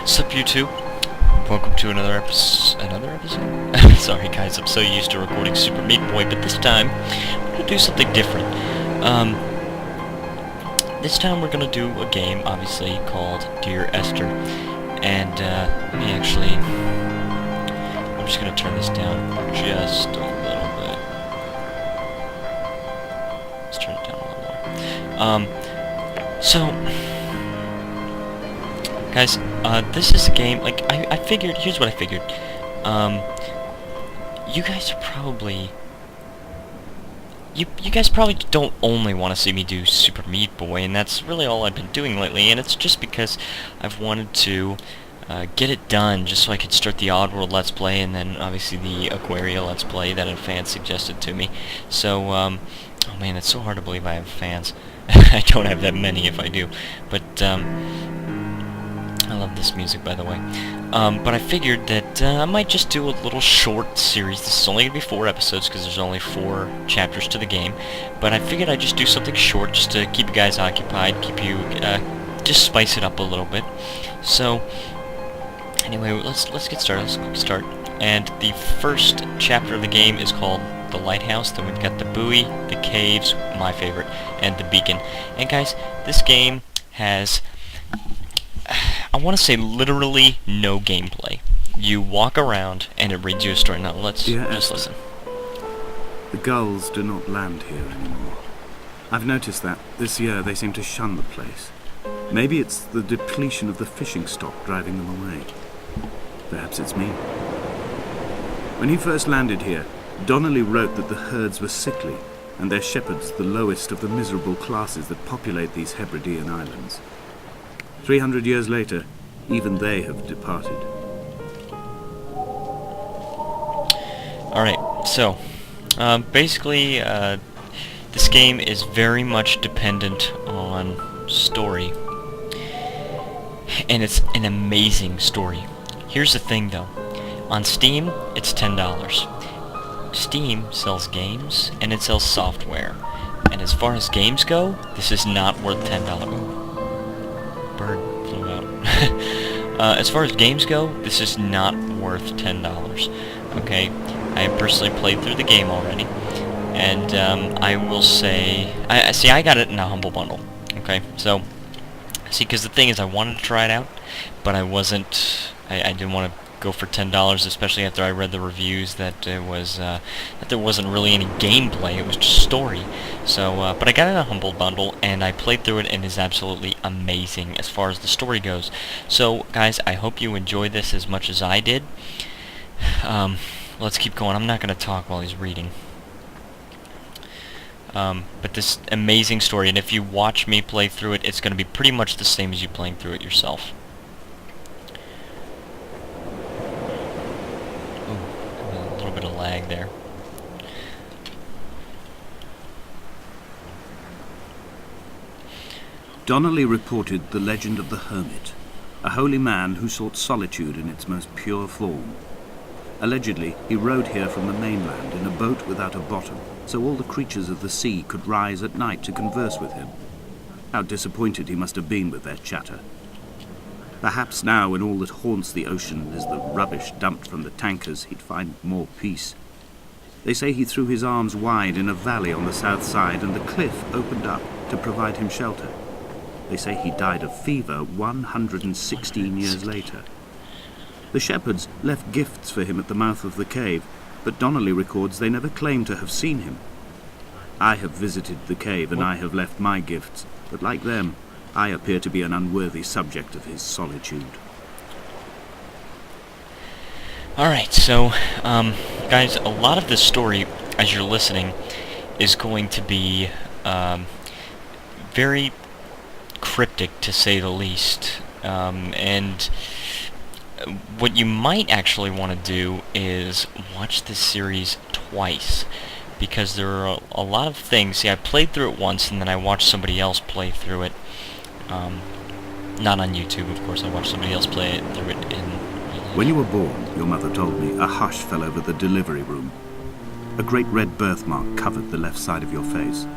Sup YouTube? Welcome to another episode? Sorry guys, I'm so used to recording Super Meat Boy, but this time, we're gonna do something different. This time we're gonna do a game, obviously, called Dear Esther. And, let me actually... I'm just gonna turn this down just a little bit. Let's turn it down a little more. So... Guys, this is a game, like, I figured, here's what I figured. You guys are probably... You guys probably don't only want to see me do Super Meat Boy, and that's really all I've been doing lately, and it's just because I've wanted to get it done, just so I could start the Oddworld Let's Play, and then, obviously, the Aquaria Let's Play that a fan suggested to me. So, oh man, it's so hard to believe I have fans. I don't have that many if I do, but, I love this music, by the way. But I figured that I might just do a little short series. This is only going to be 4 episodes, because there's only 4 chapters to the game. But I figured I'd just do something short, just to keep you guys occupied, keep you, just spice it up a little bit. So, anyway, let's get started. Let's start. And the first chapter of the game is called the Lighthouse. Then we've got the buoy, the caves, my favorite, and the beacon. And guys, this game has... I want to say literally no gameplay. You walk around and it reads you a story. Now let's just listen. The gulls do not land here anymore. I've noticed that this year they seem to shun the place. Maybe it's the depletion of the fishing stock driving them away. Perhaps it's me. When he first landed here, Donnelly wrote that the herds were sickly and their shepherds the lowest of the miserable classes that populate these Hebridean islands. 300 years later, even they have departed. Alright, so, basically, this game is very much dependent on story. And it's an amazing story. Here's the thing, though. On Steam, it's $10. Steam sells games, and it sells software. And as far as games go, this is not worth $10. Bird flew out. As far as games go, this is not worth $10. Okay, I have personally played through the game already, and I will say, I got it in a Humble Bundle. Okay, so see, because the thing is, I wanted to try it out, but I wasn't. I didn't want to go for $10, especially after I read the reviews that it was that there wasn't really any gameplay. It was just story. So, but I got it in a Humble Bundle, and I played through it, and it is absolutely amazing as far as the story goes. So, guys, I hope you enjoy this as much as I did. Let's keep going. I'm not going to talk while he's reading. But this amazing story, and if you watch me play through it, it's going to be pretty much the same as you playing through it yourself. Ooh, a little bit of lag there. Donnelly reported the legend of the hermit, a holy man who sought solitude in its most pure form. Allegedly, he rode here from the mainland in a boat without a bottom, so all the creatures of the sea could rise at night to converse with him. How disappointed he must have been with their chatter. Perhaps now, when all that haunts the ocean is the rubbish dumped from the tankers, he'd find more peace. They say he threw his arms wide in a valley on the south side, and the cliff opened up to provide him shelter. They say he died of fever 116 years later. The shepherds left gifts for him at the mouth of the cave, but Donnelly records they never claimed to have seen him. I have visited the cave, and I have left my gifts, but like them, I appear to be an unworthy subject of his solitude. Alright, so, guys, a lot of this story, as you're listening, is going to be, very cryptic, to say the least. And what you might actually want to do is watch this series twice, because there are a lot of things. See, I played through it once, and then I watched somebody else play through it. Not on YouTube, of course. I watched somebody else play it through it in... When you were born, your mother told me, a hush fell over the delivery room. A great red birthmark covered the left side of your face.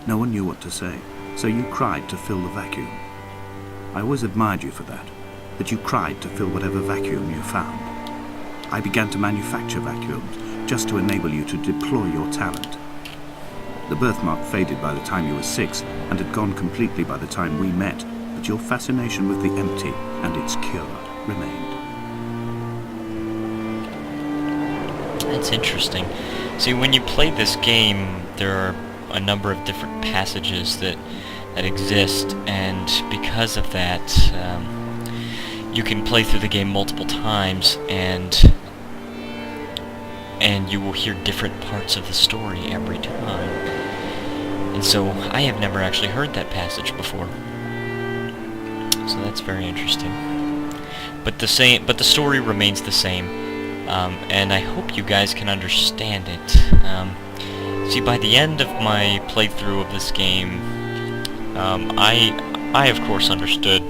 No one knew what to say, so you cried to fill the vacuum. I always admired you for that. that you cried to fill whatever vacuum you found. I began to manufacture vacuums just to enable you to deploy your talent. The birthmark faded by the time you were 6 and had gone completely by the time we met, but your fascination with the empty and its cure remained. That's interesting. See, when you play this game, there are a number of different passages that exist, and because of that, you can play through the game multiple times, and you will hear different parts of the story every time. And so I have never actually heard that passage before. So that's very interesting. But the story remains the same, and I hope you guys can understand it. See, by the end of my playthrough of this game, I of course understood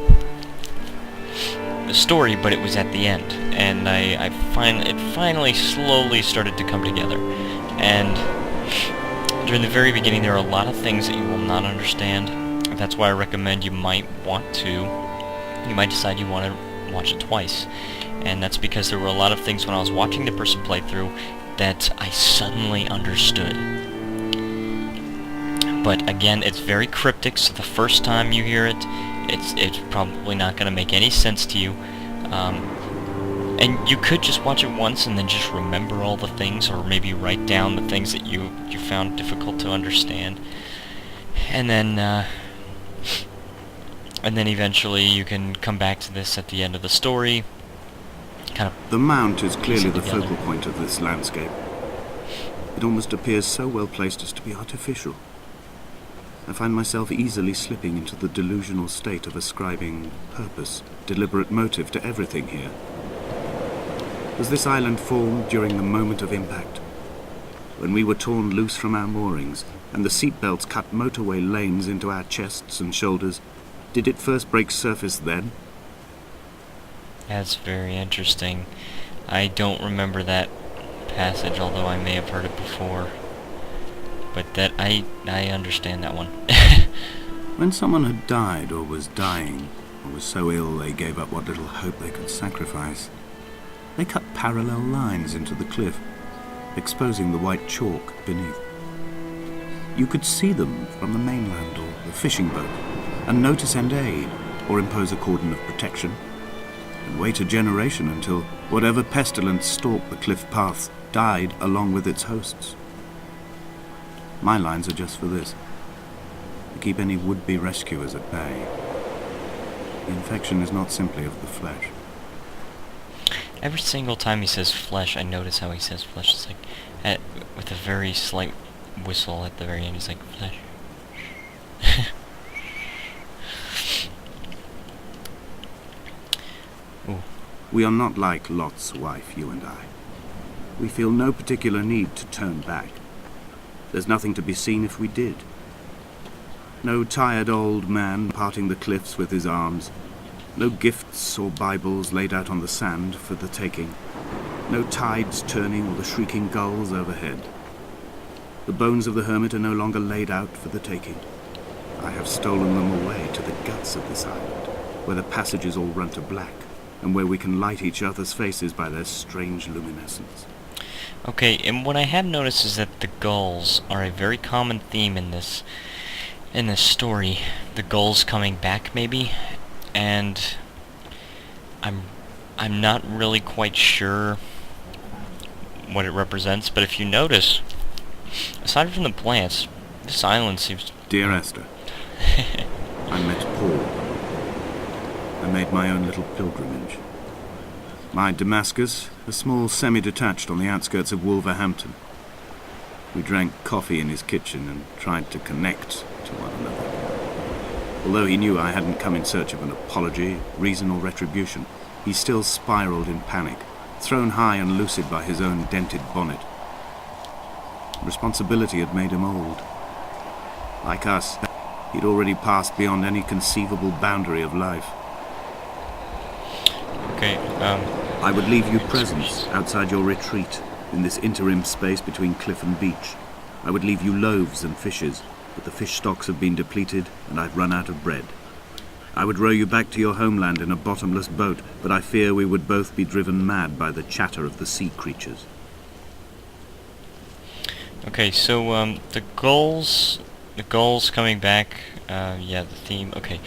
the story, but it was at the end, and it finally slowly started to come together. And during the very beginning, there are a lot of things that you will not understand. That's why I recommend you might decide you want to watch it twice. And that's because there were a lot of things when I was watching the person play through that I suddenly understood. But again, it's very cryptic, so the first time you hear it, it's probably not going to make any sense to you. And you could just watch it once and then just remember all the things, or maybe write down the things that you found difficult to understand. And then eventually you can come back to this at the end of the story. The mount is clearly the focal point of this landscape. It almost appears so well placed as to be artificial. I find myself easily slipping into the delusional state of ascribing purpose, deliberate motive to everything here. Was this island formed during the moment of impact? When we were torn loose from our moorings, and the seatbelts cut motorway lanes into our chests and shoulders, did it first break surface then? That's very interesting. I don't remember that passage, although I may have heard it before. But that I understand that one. When someone had died or was dying, or was so ill they gave up what little hope they could sacrifice, they cut parallel lines into the cliff, exposing the white chalk beneath. You could see them from the mainland or the fishing boat, and know to send aid, or impose a cordon of protection, and wait a generation until whatever pestilence stalked the cliff paths died along with its hosts. My lines are just for this, to keep any would-be rescuers at bay. The infection is not simply of the flesh. Every single time he says flesh, I notice how he says flesh. It's like, with a very slight whistle at the very end, he's like, flesh. Ooh. We are not like Lot's wife, you and I. We feel no particular need to turn back. There's nothing to be seen if we did. No tired old man parting the cliffs with his arms. No gifts or Bibles laid out on the sand for the taking. No tides turning or the shrieking gulls overhead. The bones of the hermit are no longer laid out for the taking. I have stolen them away to the guts of this island, where the passages all run to black, and where we can light each other's faces by their strange luminescence. Okay, and what I have noticed is that the gulls are a very common theme in this story. The gulls coming back, maybe, and I'm not really quite sure what it represents, but if you notice, aside from the plants, this island seems... Dear Esther, I met Paul. I made my own little pilgrimage. My Damascus, a small semi-detached on the outskirts of Wolverhampton. We drank coffee in his kitchen and tried to connect to one another. Although he knew I hadn't come in search of an apology, reason or retribution, he still spiraled in panic, thrown high and lucid by his own dented bonnet. Responsibility had made him old. Like us, he'd already passed beyond any conceivable boundary of life. Okay, I would leave you presents outside your retreat, in this interim space between cliff and beach. I would leave you loaves and fishes, but the fish stocks have been depleted and I've run out of bread. I would row you back to your homeland in a bottomless boat, but I fear we would both be driven mad by the chatter of the sea creatures. Okay, so the gulls coming back. Yeah, the theme. Okay,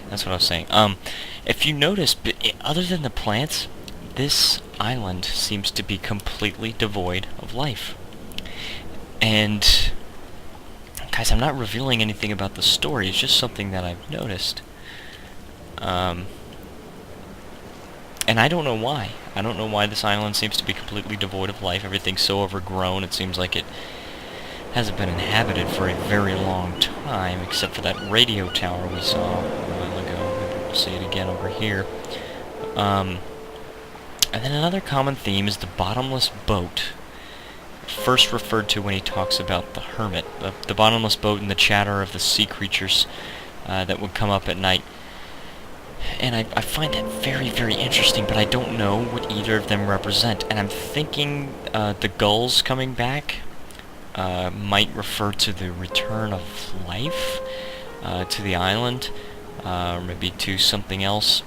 that's what I was saying. If you notice, other than the plants, this island seems to be completely devoid of life. And guys, I'm not revealing anything about the story. It's just something that I've noticed. And I don't know why. I don't know why this island seems to be completely devoid of life. Everything's so overgrown. It seems like it hasn't been inhabited for a very long time, except for that radio tower we saw a while ago. Maybe we'll see it again over here. And then another common theme is the bottomless boat. First referred to when he talks about the hermit. The bottomless boat and the chatter of the sea creatures that would come up at night. And I find that very, very interesting, but I don't know what either of them represent. And I'm thinking the gulls coming back might refer to the return of life to the island, or maybe to something else.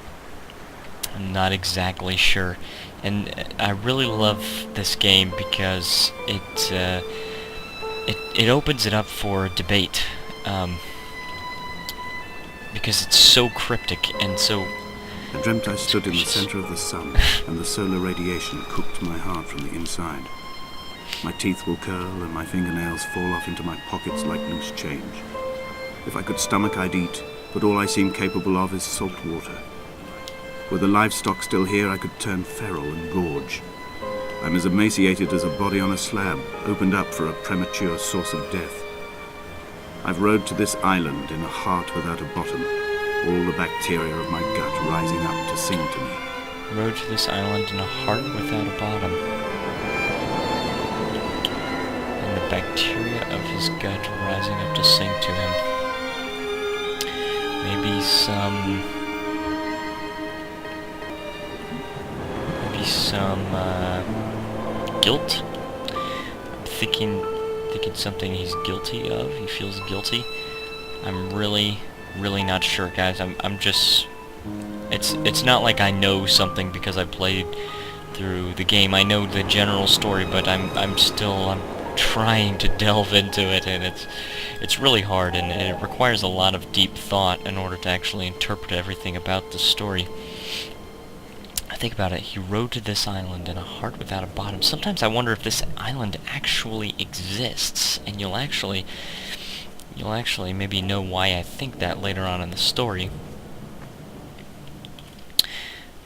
I'm not exactly sure. And I really love this game because it opens it up for debate. Because it's so cryptic and so... I dreamt I stood in the center of the sun, and the solar radiation cooked my heart from the inside. My teeth will curl, and my fingernails fall off into my pockets like loose change. If I could stomach, I'd eat, but all I seem capable of is salt water. Were the livestock still here, I could turn feral and gorge. I'm as emaciated as a body on a slab, opened up for a premature source of death. I've rowed to this island in a heart without a bottom, all the bacteria of my gut rising up to sing to me. Rowed to this island in a heart without a bottom. And the bacteria of his gut rising up to sing to him. Maybe some guilt? I'm thinking something he's guilty of. He feels guilty. I'm really not sure, guys. I'm just... It's not like I know something because I played through the game. I know the general story, but I'm trying to delve into it, and it's really hard, and it requires a lot of deep thought in order to actually interpret everything about the story. Think about it. He rode to this island in a heart without a bottom. Sometimes I wonder if this island actually exists, and you'll actually maybe know why I think that later on in the story.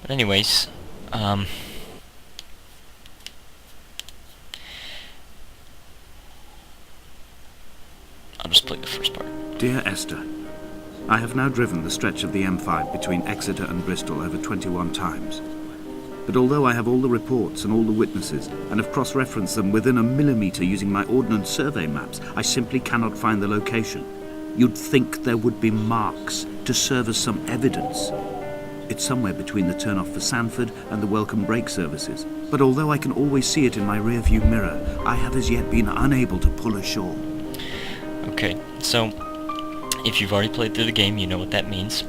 But anyways, I'll just play the first part. Dear Esther, I have now driven the stretch of the M5 between Exeter and Bristol over 21 times. But although I have all the reports and all the witnesses, and have cross-referenced them within a millimetre using my Ordnance Survey maps, I simply cannot find the location. You'd think there would be marks to serve as some evidence. It's somewhere between the turn-off for Sanford and the welcome brake services. But although I can always see it in my rear-view mirror, I have as yet been unable to pull ashore. Okay, so if you've already played through the game, you know what that means.